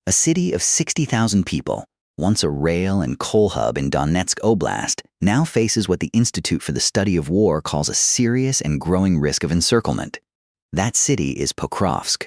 A city of 60,000 people, once a rail and coal hub in Donetsk Oblast, now faces what the Institute for the Study of War calls a serious and growing risk of encirclement. That city is Pokrovsk.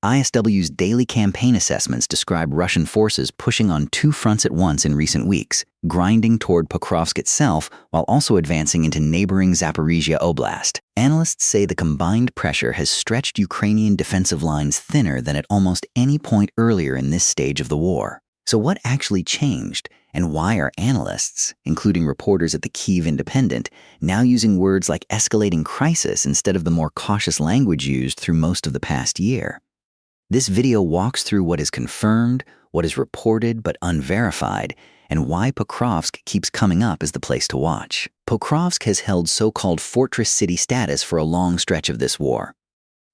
ISW's daily campaign assessments describe Russian forces pushing on two fronts at once in recent weeks, grinding toward Pokrovsk itself while also advancing into neighboring Zaporizhia Oblast. Analysts say the combined pressure has stretched Ukrainian defensive lines thinner than at almost any point earlier in this stage of the war. So what actually changed, and why are analysts, including reporters at the Kyiv Independent, now using words like escalating crisis instead of the more cautious language used through most of the past year? This video walks through what is confirmed, what is reported but unverified, and why Pokrovsk keeps coming up as the place to watch. Pokrovsk has held so-called fortress city status for a long stretch of this war.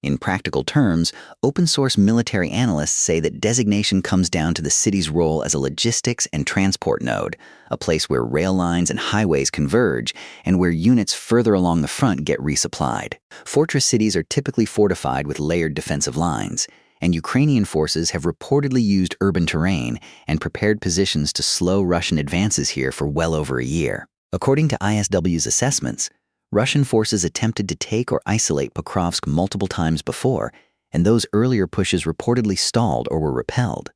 In practical terms, open-source military analysts say that designation comes down to the city's role as a logistics and transport node, a place where rail lines and highways converge, and where units further along the front get resupplied. Fortress cities are typically fortified with layered defensive lines, and Ukrainian forces have reportedly used urban terrain and prepared positions to slow Russian advances here for well over a year. According to ISW's assessments, Russian forces attempted to take or isolate Pokrovsk multiple times before, and those earlier pushes reportedly stalled or were repelled.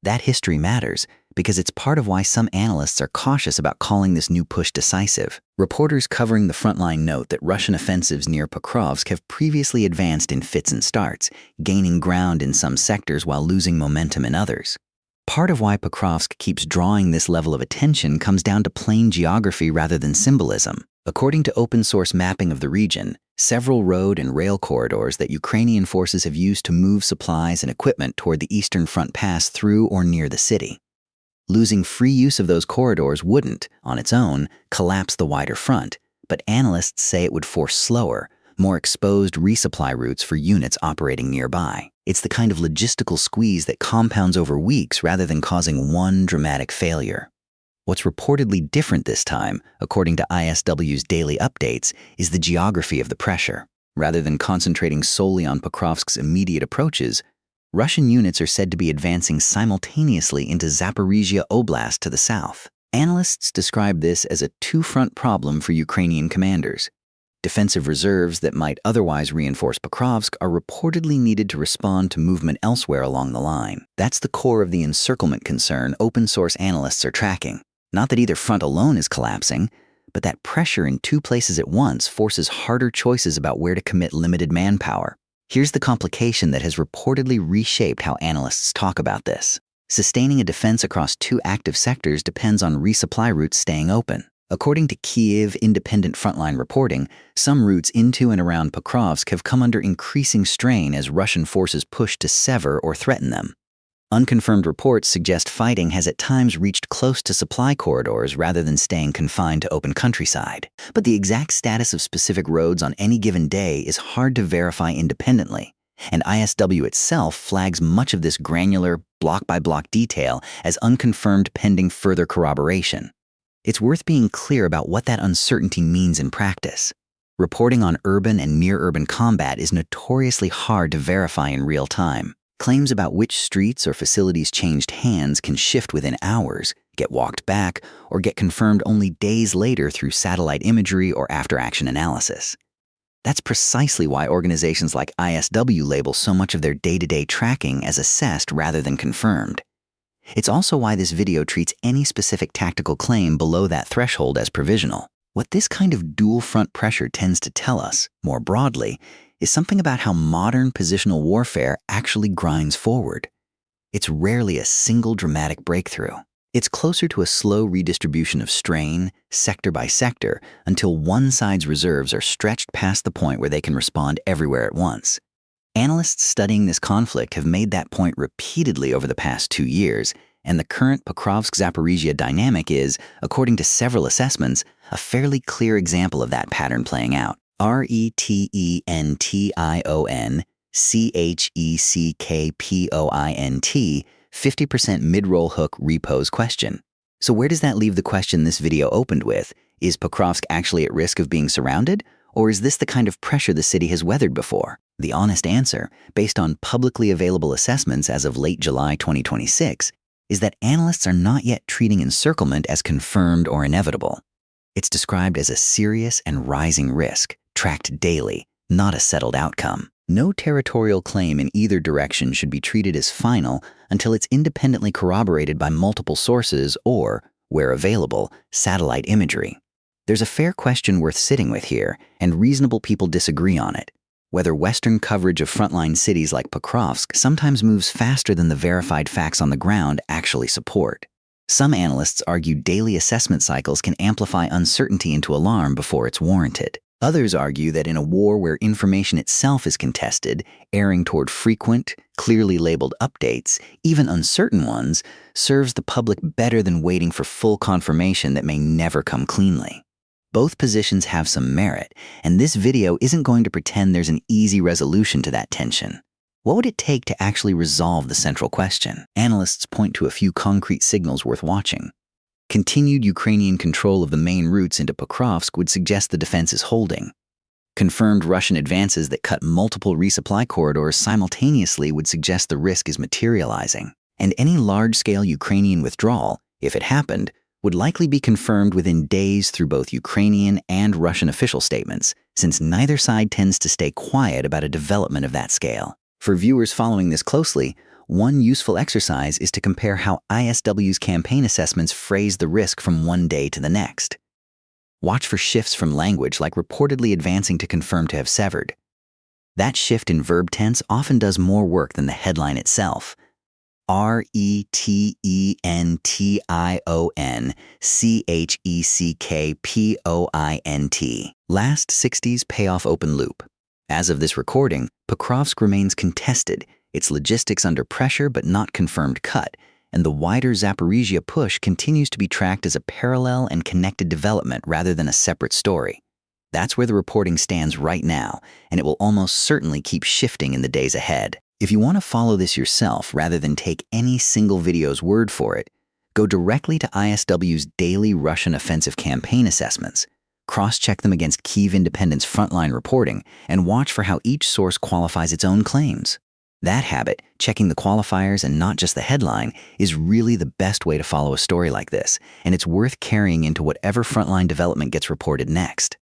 That history matters because it's part of why some analysts are cautious about calling this new push decisive. Reporters covering the frontline note that Russian offensives near Pokrovsk have previously advanced in fits and starts, gaining ground in some sectors while losing momentum in others. Part of why Pokrovsk keeps drawing this level of attention comes down to plain geography rather than symbolism. According to open-source mapping of the region, several road and rail corridors that Ukrainian forces have used to move supplies and equipment toward the Eastern Front pass through or near the city. Losing free use of those corridors wouldn't, on its own, collapse the wider front, but analysts say it would force slower, more exposed resupply routes for units operating nearby. It's the kind of logistical squeeze that compounds over weeks rather than causing one dramatic failure. What's reportedly different this time, according to ISW's daily updates, is the geography of the pressure. Rather than concentrating solely on Pokrovsk's immediate approaches, Russian units are said to be advancing simultaneously into Zaporizhia Oblast to the south. Analysts describe this as a two-front problem for Ukrainian commanders. Defensive reserves that might otherwise reinforce Pokrovsk are reportedly needed to respond to movement elsewhere along the line. That's the core of the encirclement concern open-source analysts are tracking. Not that either front alone is collapsing, but that pressure in two places at once forces harder choices about where to commit limited manpower. Here's the complication that has reportedly reshaped how analysts talk about this. Sustaining a defense across two active sectors depends on resupply routes staying open. According to Kyiv Independent frontline reporting, some routes into and around Pokrovsk have come under increasing strain as Russian forces push to sever or threaten them. Unconfirmed reports suggest fighting has at times reached close to supply corridors rather than staying confined to open countryside. But the exact status of specific roads on any given day is hard to verify independently, and ISW itself flags much of this granular, block-by-block detail as unconfirmed pending further corroboration. It's worth being clear about what that uncertainty means in practice. Reporting on urban and near-urban combat is notoriously hard to verify in real time. Claims about which streets or facilities changed hands can shift within hours, get walked back, or get confirmed only days later through satellite imagery or after-action analysis. That's precisely why organizations like ISW label so much of their day-to-day tracking as assessed rather than confirmed. It's also why this video treats any specific tactical claim below that threshold as provisional. What this kind of dual-front pressure tends to tell us, more broadly, is something about how modern positional warfare actually grinds forward. It's rarely a single dramatic breakthrough. It's closer to a slow redistribution of strain, sector by sector, until one side's reserves are stretched past the point where they can respond everywhere at once. Analysts studying this conflict have made that point repeatedly over the past 2 years, and the current Pokrovsk-Zaporizhia dynamic is, according to several assessments, a fairly clear example of that pattern playing out. RETENTIONCHECKPOINT 50% mid-roll hook repose question. So where does that leave the question this video opened with? Is Pokrovsk actually at risk of being surrounded? Or is this the kind of pressure the city has weathered before? The honest answer, based on publicly available assessments as of late July 2026, is that analysts are not yet treating encirclement as confirmed or inevitable. It's described as a serious and rising risk, tracked daily, not a settled outcome. No territorial claim in either direction should be treated as final until it's independently corroborated by multiple sources or, where available, satellite imagery. There's a fair question worth sitting with here, and reasonable people disagree on it. Whether Western coverage of frontline cities like Pokrovsk sometimes moves faster than the verified facts on the ground actually support. Some analysts argue daily assessment cycles can amplify uncertainty into alarm before it's warranted. Others argue that in a war where information itself is contested, erring toward frequent, clearly labeled updates, even uncertain ones, serves the public better than waiting for full confirmation that may never come cleanly. Both positions have some merit, and this video isn't going to pretend there's an easy resolution to that tension. What would it take to actually resolve the central question? Analysts point to a few concrete signals worth watching. Continued Ukrainian control of the main routes into Pokrovsk would suggest the defense is holding. Confirmed Russian advances that cut multiple resupply corridors simultaneously would suggest the risk is materializing. And any large-scale Ukrainian withdrawal, if it happened, would likely be confirmed within days through both Ukrainian and Russian official statements, since neither side tends to stay quiet about a development of that scale. For viewers following this closely, one useful exercise is to compare how ISW's campaign assessments phrase the risk from one day to the next. Watch for shifts from language like reportedly advancing to confirm to have severed. That shift in verb tense often does more work than the headline itself. RETENTIONCHECKPOINT. Last 60s payoff open loop. As of this recording, Pokrovsk remains contested, its logistics under pressure but not confirmed cut, and the wider Zaporizhia push continues to be tracked as a parallel and connected development rather than a separate story. That's where the reporting stands right now, and it will almost certainly keep shifting in the days ahead. If you want to follow this yourself rather than take any single video's word for it, go directly to ISW's daily Russian offensive campaign assessments, cross-check them against Kyiv Independent's frontline reporting, and watch for how each source qualifies its own claims. That habit, checking the qualifiers and not just the headline, is really the best way to follow a story like this, and it's worth carrying into whatever frontline development gets reported next.